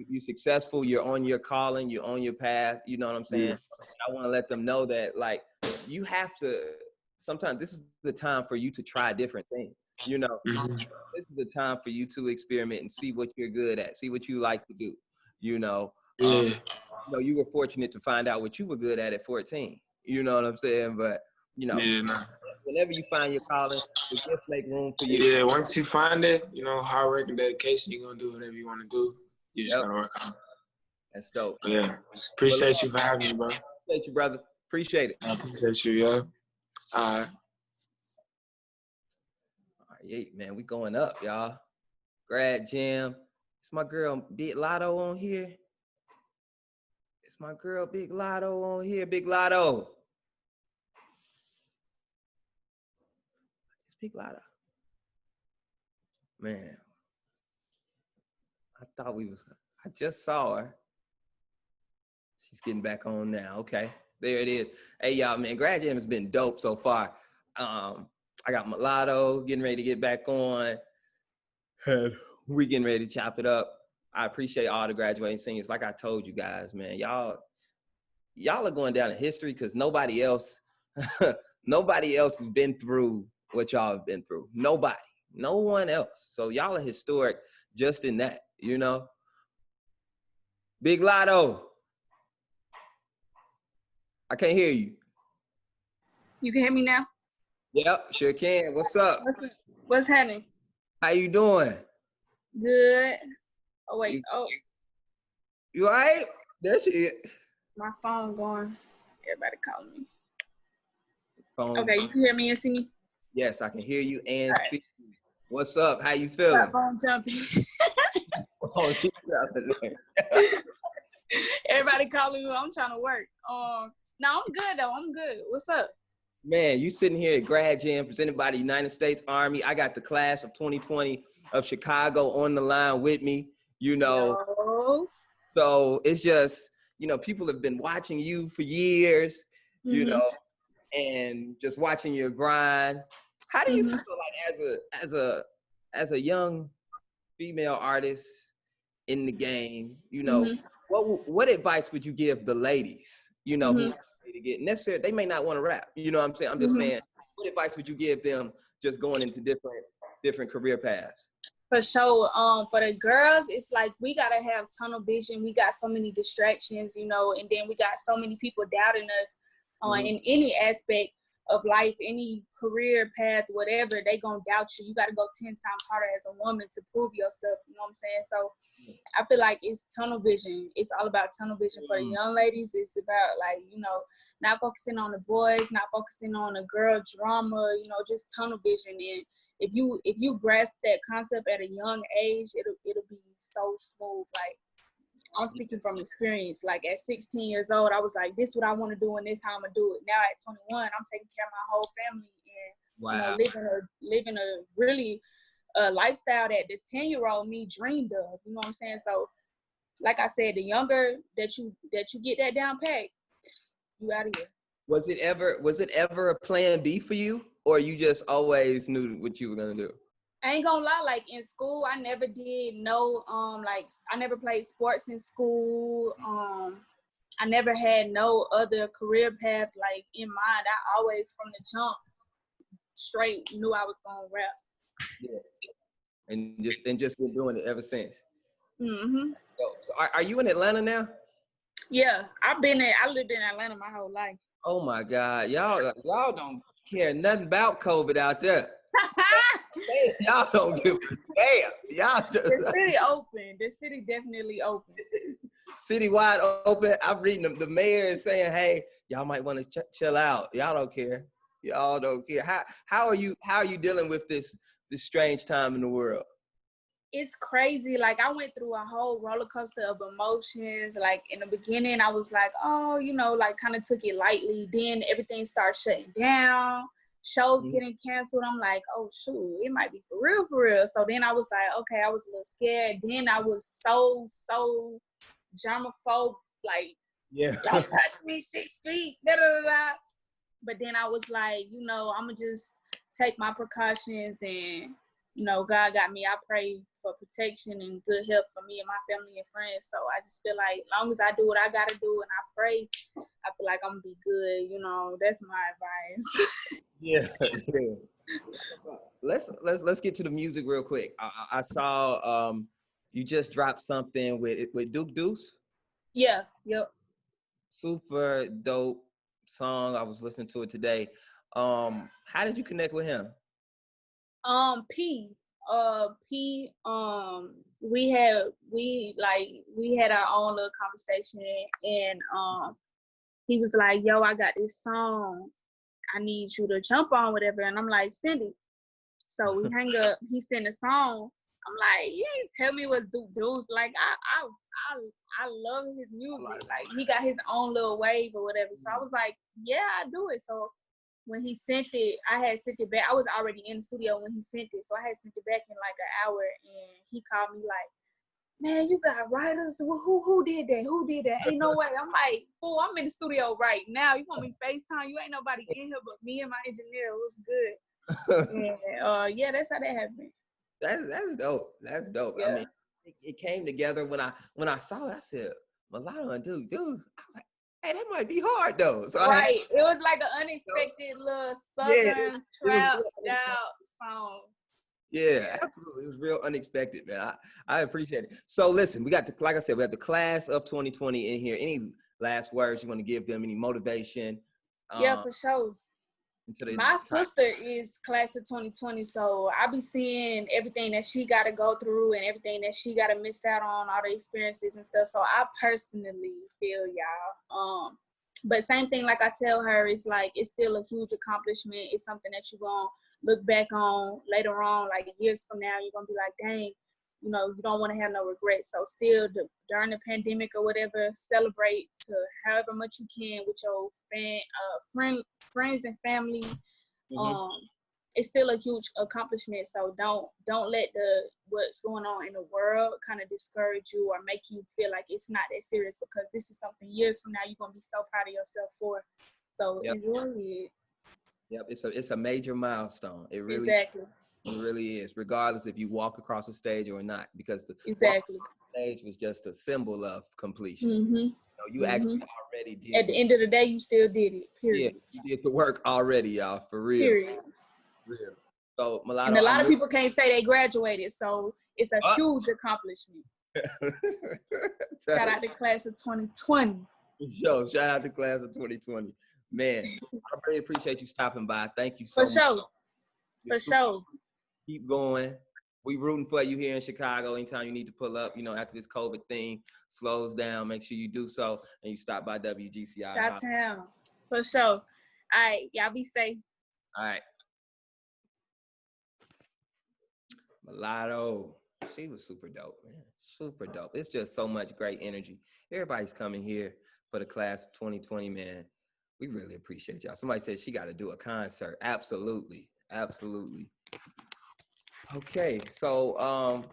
You're successful. You're on your calling. You're on your path. You know what I'm saying? I want to let them know that, like, you have to, sometimes this is the time for you to try different things. You know, this is the time for you to experiment and see what you're good at, see what you like to do. You know, you know, you were fortunate to find out what you were good at 14. You know what I'm saying? But, you know, whenever you find your calling, just make room for you. Yeah, once you find it, you know, hard work and dedication, you're going to do whatever you want to do. You just got to work on it. That's dope. Yeah. Appreciate you for having me, bro. Appreciate you, brother. Appreciate it. I appreciate you, yeah. All right. Yeah, man, we going up, y'all. Grad Jam. It's my girl, Big Lotto on here. It's my girl, Big Lotto on here. Big Lotto. It's Big Lotto. Man. I just saw her. She's getting back on now. Okay, there it is. Hey, y'all, man, Grad Jam has been dope so far. I got Mulatto getting ready to get back on. We getting ready to chop it up. I appreciate all the graduating seniors. Like I told you guys, man, y'all are going down in history because nobody else has been through what y'all have been through. Nobody, no one else. So y'all are historic just in that, you know. Big Lotto. I can't hear you. You can hear me now? Yep, sure can. What's up? What's happening? How you doing? Good. Oh, wait. You all right? That's it. My phone going. Everybody calling me. phone. Okay, you can hear me and see me? Yes, I can hear you and All right. see you. What's up? How you feeling? Phone jumping. Oh, you jumping there. Everybody calling me. I'm trying to work. No, I'm good though. I'm good. What's up? Man, you sitting here at Grad Jam presented by the United States Army. I got the class of 2020 of Chicago on the line with me, you know. Yo. So it's just, you know, people have been watching you for years, you know, and just watching your grind. How do you feel like as a young female artist in the game, you know, what advice would you give the ladies, you know, who to get necessary? They may not want to rap, you know what I'm saying? I'm just saying, what advice would you give them just going into different career paths? For sure. For the girls, it's like we gotta have tunnel vision. We got so many distractions, you know, and then we got so many people doubting us in any aspect of life, any career path, whatever. They gonna doubt you. You gotta go 10 times harder as a woman to prove yourself. You know what I'm saying? So I feel like it's tunnel vision. It's all about tunnel vision for the young ladies. It's about, like, you know, not focusing on the boys, not focusing on the girl drama, you know, just tunnel vision. And if you grasp that concept at a young age, it'll be so smooth. Like, I'm speaking from experience. Like, at 16 years old, I was like, this is what I want to do and this how I'm gonna do it. Now at 21, I'm taking care of my whole family and you know, living a really lifestyle that the 10-year-old me dreamed of. You know what I'm saying? So, like I said, the younger that you get that down pat, you out of here. Was it ever a plan B for you, or you just always knew what you were gonna do? I ain't gonna lie, like in school, I never did no, like I never played sports in school. I never had no other career path like in mind. I always from the jump straight knew I was gonna rap. Yeah. And just been doing it ever since. So are you in Atlanta now? Yeah, I lived in Atlanta my whole life. Oh my God, y'all don't care nothing about COVID out there. Y'all don't give a damn. Y'all just the city open. The city definitely open. City wide open. I'm reading the mayor saying, "Hey, y'all might want to chill out. Y'all don't care. Y'all don't care." How are you dealing with this strange time in the world? It's crazy. Like, I went through a whole roller coaster of emotions. Like, in the beginning, I was like, oh, you know, like kind of took it lightly. Then everything started shutting down. Shows getting canceled. I'm like, oh shoot, it might be for real. So then I was like, okay, I was a little scared. Then I was so germaphobe, like, don't touch me, 6 feet, da da da. But then I was like, you know, I'm gonna just take my precautions, and you know, God got me. I pray for protection and good health for me and my family and friends. So I just feel like, as long as I do what I gotta do and I pray, I feel like I'm gonna be good. You know, that's my advice. Yeah. Let's get to the music real quick. I saw you just dropped something with Duke Deuce. Yeah. Yep. Super dope song. I was listening to it today. How did you connect with him? We had our own little conversation, and he was like, yo, I got this song, I need you to jump on, whatever. And I'm like, send it. So we hang up, he sent a song. I'm like, you ain't tell me what's Duke Deuce. Like, I love his music. Like, he got his own little wave or whatever. So I was like, yeah, I do it. So when he sent it, I had sent it back. I was already in the studio when he sent it. So I had sent it back in like an hour, and he called me like, man, you got writers? Who did that? Who did that? Ain't no way. I'm like, oh, I'm in the studio right now. You want me to FaceTime? You ain't nobody in here but me and my engineer. It was good. And yeah, that's how that happened. That's dope. That's dope. Yeah. I mean, it came together when I saw it. I said, Mulatto and Duke. I was like, hey, that might be hard though. So right. It was like an unexpected little southern trap out song. Yeah, absolutely. It was real unexpected, man. I appreciate it. So listen, like I said, we have the class of 2020 in here. Any last words you want to give them? Any motivation? Yeah, for sure. My sister is class of 2020, so I be seeing everything that she got to go through and everything that she got to miss out on, all the experiences and stuff. So I personally feel y'all. But same thing, like I tell her, it's like it's still a huge accomplishment. It's something that you're gonna look back on later on, like years from now. You're gonna be like, dang, you know, you don't want to have no regrets. So still, during the pandemic or whatever, celebrate to however much you can with your friends and family. It's still a huge accomplishment. So don't let what's going on in the world kind of discourage you or make you feel like it's not that serious, because this is something years from now you're gonna be so proud of yourself for. So enjoy it. Yep, it's a major milestone. It really exactly. It really is, regardless if you walk across the stage or not, because the stage was just a symbol of completion. You know, you actually already did. At the end of the day, you still did it. Period. Yeah, you did the work already, y'all. For real. Period. Real. So Mulatto, and a lot of people can't say they graduated, so it's a huge accomplishment. Shout out to class of 2020. Yo, shout out to class of 2020. Man, I really appreciate you stopping by. Thank you so much. For sure. Keep going. We rooting for you here in Chicago. Anytime you need to pull up, you know, after this COVID thing slows down, make sure you do so and you stop by WGCI. Downtown. For sure. All right, y'all be safe. All right. Mulatto, she was super dope, man. Super dope. It's just so much great energy. Everybody's coming here for the class of 2020, man. We really appreciate y'all. Somebody said she got to do a concert. Absolutely. Absolutely. Okay, so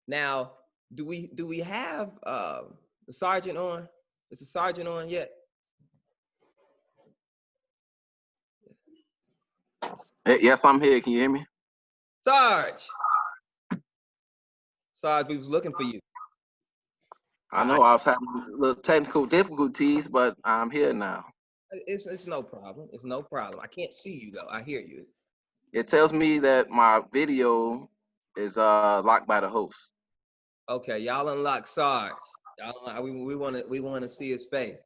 now do we have the sergeant on? Is the sergeant on yet? Yes, I'm here. Can you hear me? Sarge, we was looking for you. I know I was having little technical difficulties, but I'm here now. It's no problem. It's no problem. I can't see you though. I hear you. It tells me that my video is locked by the host. Okay, y'all unlock Sarge. Y'all, we want to see his face.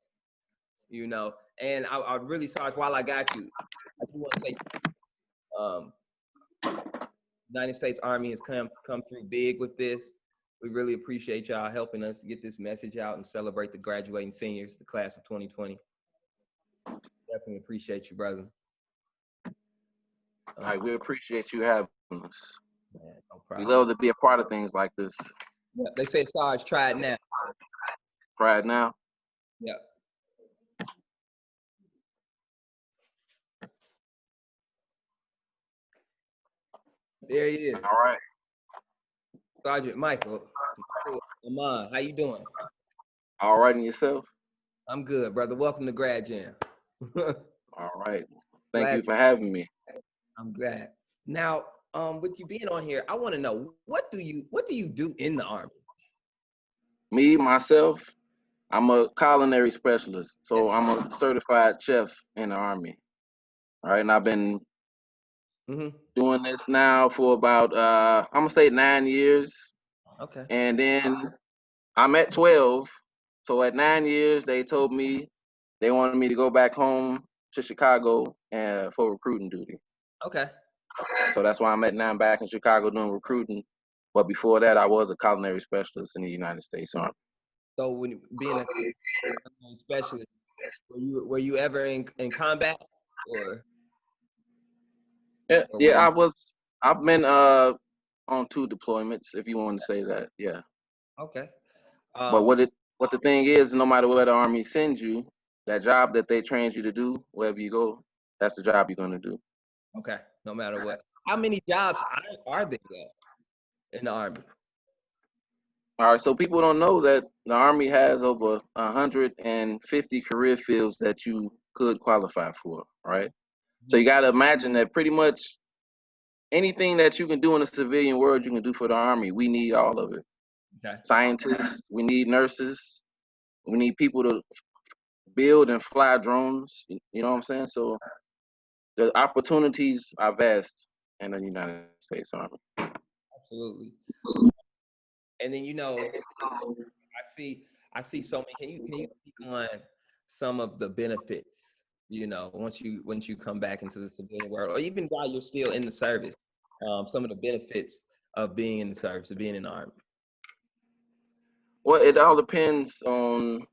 You know, and I really, Sarge, while I got you, I do want to say, United States Army has come through big with this. We really appreciate y'all helping us get this message out and celebrate the graduating seniors, the class of 2020. Definitely appreciate you, brother. All right, we appreciate you having us. Man, no problem. We love to be a part of things like this. Yeah, they say, Sarge, try it now. Try it now? Yeah. There he is. All right. Sergeant Michael, Allan, how you doing? All right, and yourself? I'm good, brother. Welcome to Grad Jam. All right. Thank you for having me. I'm glad. Now, with you being on here, I want to know, what do you do in the Army? Me, myself, I'm a culinary specialist. So I'm a certified chef in the Army. All right, and I've been doing this now for about, I'm gonna say 9 years. Okay. And then I'm at 12. So at 9 years, they told me they wanted me to go back home to Chicago for recruiting duty. Okay. So that's why I'm at now. I'm back in Chicago doing recruiting. But before that, I was a culinary specialist in the United States Army. So when being a culinary specialist, were you ever in combat or? Yeah, I've been on 2 deployments, if you want to say that. Yeah. Okay. But what the thing is, no matter where the Army sends you, that job that they trained you to do, wherever you go, that's the job you're gonna do. Okay. No matter what. How many jobs are there in the Army? All right, so people don't know that the Army has over 150 career fields that you could qualify for, right? So you got to imagine that pretty much anything that you can do in the civilian world, you can do for the Army. We need all of it. Okay. Scientists, we need nurses, we need people to build and fly drones. You know what I'm saying? So the opportunities are vast in the United States Army. Absolutely. And then, you know, I see so many. Can you speak on some of the benefits, you know, once you come back into the civilian world, or even while you're still in the service, some of the benefits of being in the service, of being in the Army? Well, it all depends on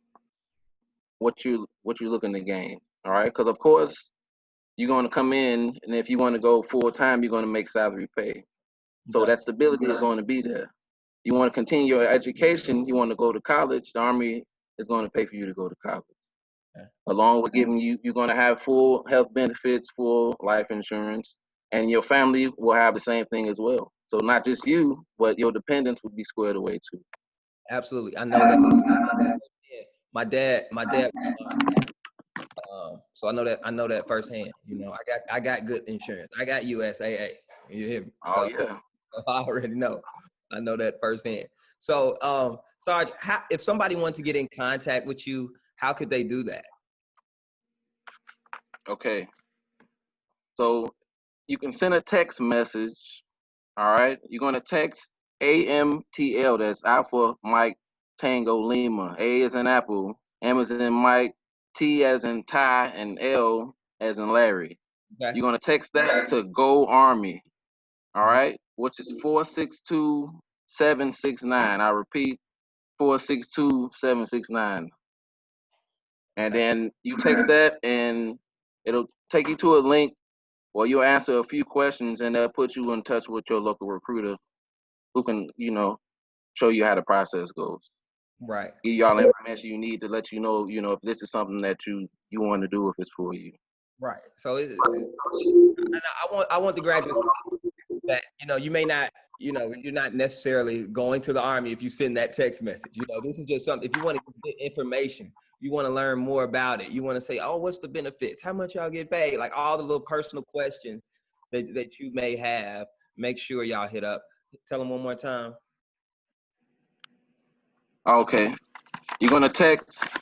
what you're looking to gain. All right, because of course you're going to come in, and if you want to go full time, you're going to make salary pay. So that stability is going to be there. You want to continue your education, you want to go to college, the Army is going to pay for you to go to college. Okay. Along with giving you're going to have full health benefits, full life insurance, and your family will have the same thing as well. So not just you, but your dependents will be squared away too. Absolutely, I know that. My dad. So I know that firsthand. You know, I got good insurance. I got USAA. You hear me? Oh yeah. I already know. I know that firsthand. So, Sarge, if somebody wants to get in contact with you, how could they do that? Okay. So you can send a text message. All right. You're going to text AMTL. That's Alpha Mike Tango Lima. A is in Apple. M is in Mike. T as in Ty, and L as in Larry. Okay. You're going to text that to Go Army. All right. Which is 462-769. I repeat, 462-769. And then you text that, and it'll take you to a link, or you'll answer a few questions, and they'll put you in touch with your local recruiter who can, show you how the process goes. Right. Give you all the information you need to let you know, if this is something that you want to do, if it's for you. Right. So I want the graduates that, you may not, you're not necessarily going to the Army if you send that text message. This is just something, if you want to get information, you want to learn more about it. You want to say, oh, what's the benefits? How much y'all get paid? Like all the little personal questions that you may have, make sure y'all hit up. Tell them one more time. Okay. You're going to text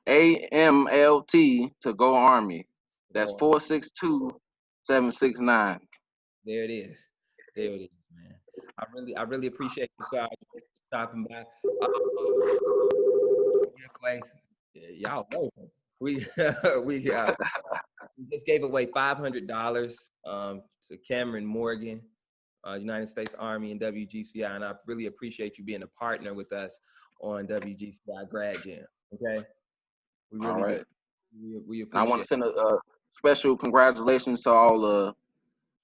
AMLT to Go Army. That's 462-769. There it is. There it is, man. I really appreciate you, Sarge, stopping by. Y'all know we just gave away $500 to Cameron Morgan, United States Army and WGCI, and I really appreciate you being a partner with us on WGCI Grad Jam. Okay. We really all right. We appreciate. I want to send a special congratulations to all the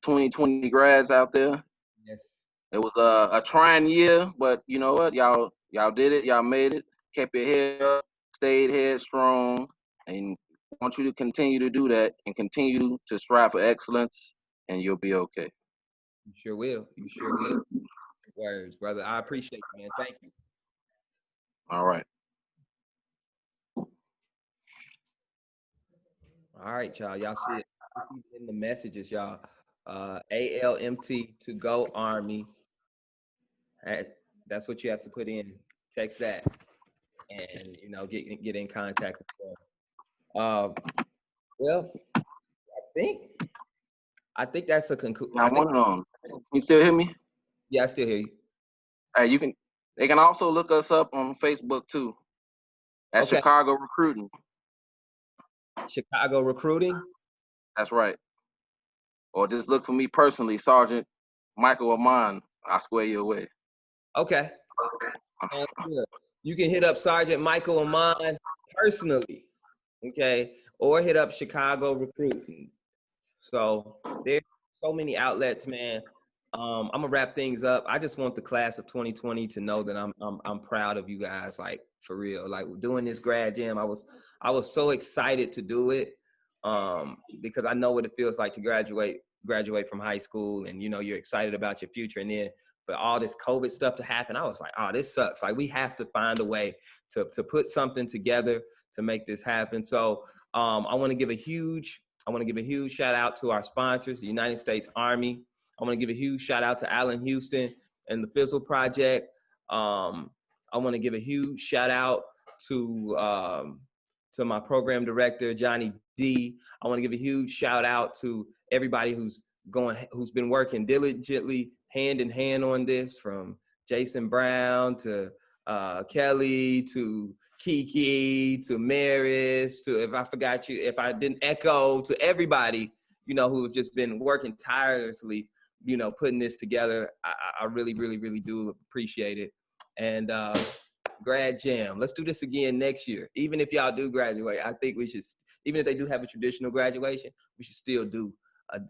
2020 grads out there. Yes. It was a trying year, but you know what? Y'all did it. Y'all made it. Kept your head up, stayed headstrong, and I want you to continue to do that and continue to strive for excellence, and you'll be okay. You sure will. You sure will. Words, brother. I appreciate you, man. Thank you. All right. All right, y'all. Y'all see it in the messages, y'all. ALMT to Go Army. That's what you have to put in. Text that, and get in contact with them. Well, I think that's a conclusion. Can you still hear me? Yeah, I still hear you. They can also look us up on Facebook too. At Chicago Recruiting. Chicago Recruiting? That's right. Or just look for me personally, Sergeant Michael Amon. I'll square you away. Okay. You can hit up Sergeant Michael Amon personally, okay? Or hit up Chicago Recruiting. So there's so many outlets, man. I'm gonna wrap things up. I just want the class of 2020 to know that I'm proud of you guys, like for real. Like doing this grad jam, I was so excited to do it because I know what it feels like to graduate from high school, and you're excited about your future, and then for all this COVID stuff to happen, I was like, oh, this sucks. Like we have to find a way to put something together to make this happen. So I want to give a huge shout out to our sponsors, the United States Army. I want to give a huge shout out to Allan Houston and the Fizzle Project. I want to give a huge shout out to my program director, Johnny D. I want to give a huge shout out to everybody who's been working diligently hand in hand on this, from Jason Brown to Kelly to Kiki to Maris to, if I didn't echo, to everybody, who have just been working tirelessly, putting this together. I really, really, really do appreciate it. And Grad Jam. Let's do this again next year. Even if y'all do graduate, I think we should, even if they do have a traditional graduation, we should still do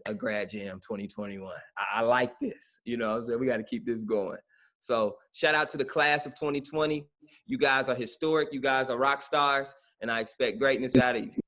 a Grad Jam 2021. I like this. You know what I'm saying? We got to keep this going. So shout out to the class of 2020. You guys are historic. You guys are rock stars. And I expect greatness out of you.